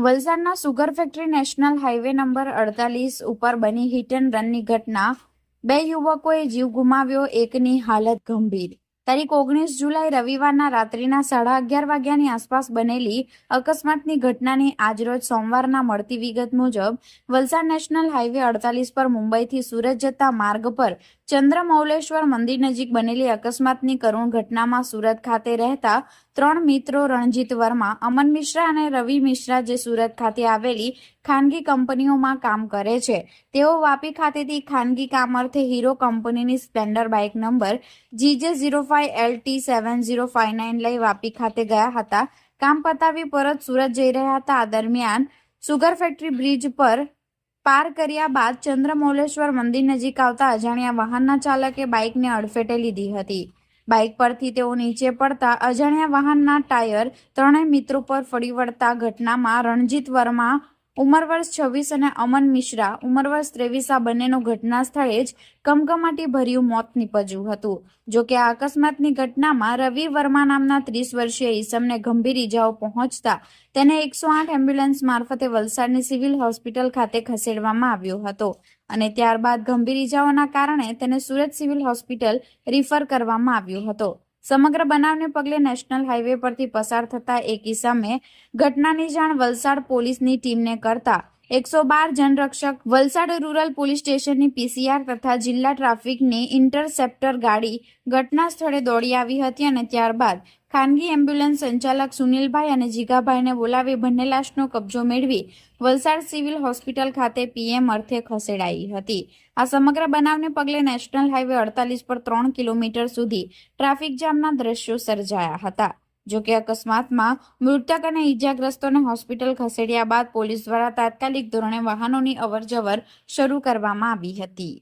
વલસાડના sugar factory national highway number 48 ઉપર બની હિટ એન્ડ રનની ઘટના 2 યુવકોએ જીવ ગુમાવ્યો, એકની હાલત ગંભીર। તારીખ 19 જુલાઈ રવિવારના રાત્રિના 11:30 વાગ્યાની આસપાસ બનેલી અકસ્માતની ઘટનાની આજરોજ સોમવારના મળતી વિગત મુજબ વલસાડ નેશનલ હાઈવે 48 પર મુંબઈથી સુરત જતા માર્ગ પર ચંદ્રમૌલેશ્વર મંદિર નજીક બનેલી અકસ્માતની કરુણ ઘટનામાં સુરત ખાતે રહેતા 3 મિત્રો રણજીત વર્મા, અમન મિશ્રા અને રવિ મિશ્રા, જે સુરત ખાતે આવેલી ખાનગી કંપનીઓમાં કામ કરે છે, તેઓ વાપી ખાતેથી ખાનગી કામ અર્થે હીરો કંપનીની સ્પ્લેન્ડર બાઇક નંબર GJ05LT7059 લઈ વાપી ખાતે ગયા હતા। કામ પતાવી પરત સુરત જઈ રહ્યા હતા। આ દરમિયાન સુગર ફેક્ટરી બ્રિજ પર પાર કર્યા બાદ ચંદ્રમૌલેશ્વર મંદિર નજીક આવતા અજાણ્યા વાહનના ચાલકે બાઇકને અડફેટે લીધી હતી। બાઇક પરથી તેઓ નીચે પડતા અજાણ્યા વાહનના ટાયર ત્રણેય મિત્રો પર ફરી વળતા ઘટનામાં રણજીત વર્મા ઉંમર વર્ષ 26 અને અમન મિશ્રા ઉંમર વર્ષ 23 આ બંનેનું ઘટના સ્થળે જ કમકમાટી ભર્યું મોત નીપજ્યું હતું। જોકે આ અકસ્માતની ઘટનામાં રવિ વર્મા નામના 30 વર્ષીય ઈસમને ગંભીર ઈજાઓ પહોંચતા તેને 108 એમ્બ્યુલન્સ મારફતે વલસાડની સિવિલ હોસ્પિટલ ખાતે ખસેડવામાં આવ્યો હતો અને ત્યારબાદ ગંભીર ઈજાઓના કારણે તેને સુરત સિવિલ હોસ્પિટલ રિફર કરવામાં આવ્યો હતો। સમગ્ર બનાવને પગલે નેશનલ હાઈવે પરથી પસાર થતા એક ઈસમે ઘટનાની જાણ વલસાડ પોલીસની ટીમને કરતા 112 જનરક્ષક, વલસાડ રૂરલ પોલીસ સ્ટેશનની PCR તથા જિલ્લા ટ્રાફિકની ઇન્ટરસેપ્ટર ગાડી ઘટના સ્થળે દોડી આવી હતી અને ત્યારબાદ ખાનગી એમ્બ્યુલન્સ સંચાલક સુનિલભાઈ અને જીગાભાઈને બોલાવી બંને લાશનો કબજો મેળવી વલસાડ સિવિલ હોસ્પિટલ ખાતે PM અર્થે ખસેડાઈ હતી। આ સમગ્ર બનાવને પગલે નેશનલ હાઈવે 48 પર 3 કિલોમીટર સુધી ટ્રાફિક જામના દ્રશ્યો સર્જાયા હતા। જોકે અકસ્માતમાં મૃતક અને ઈજાગ્રસ્તોને હોસ્પિટલ ખસેડ્યા બાદ પોલીસ દ્વારા તાત્કાલિક ધોરણે વાહનોની અવરજવર શરૂ કરવામાં આવી હતી।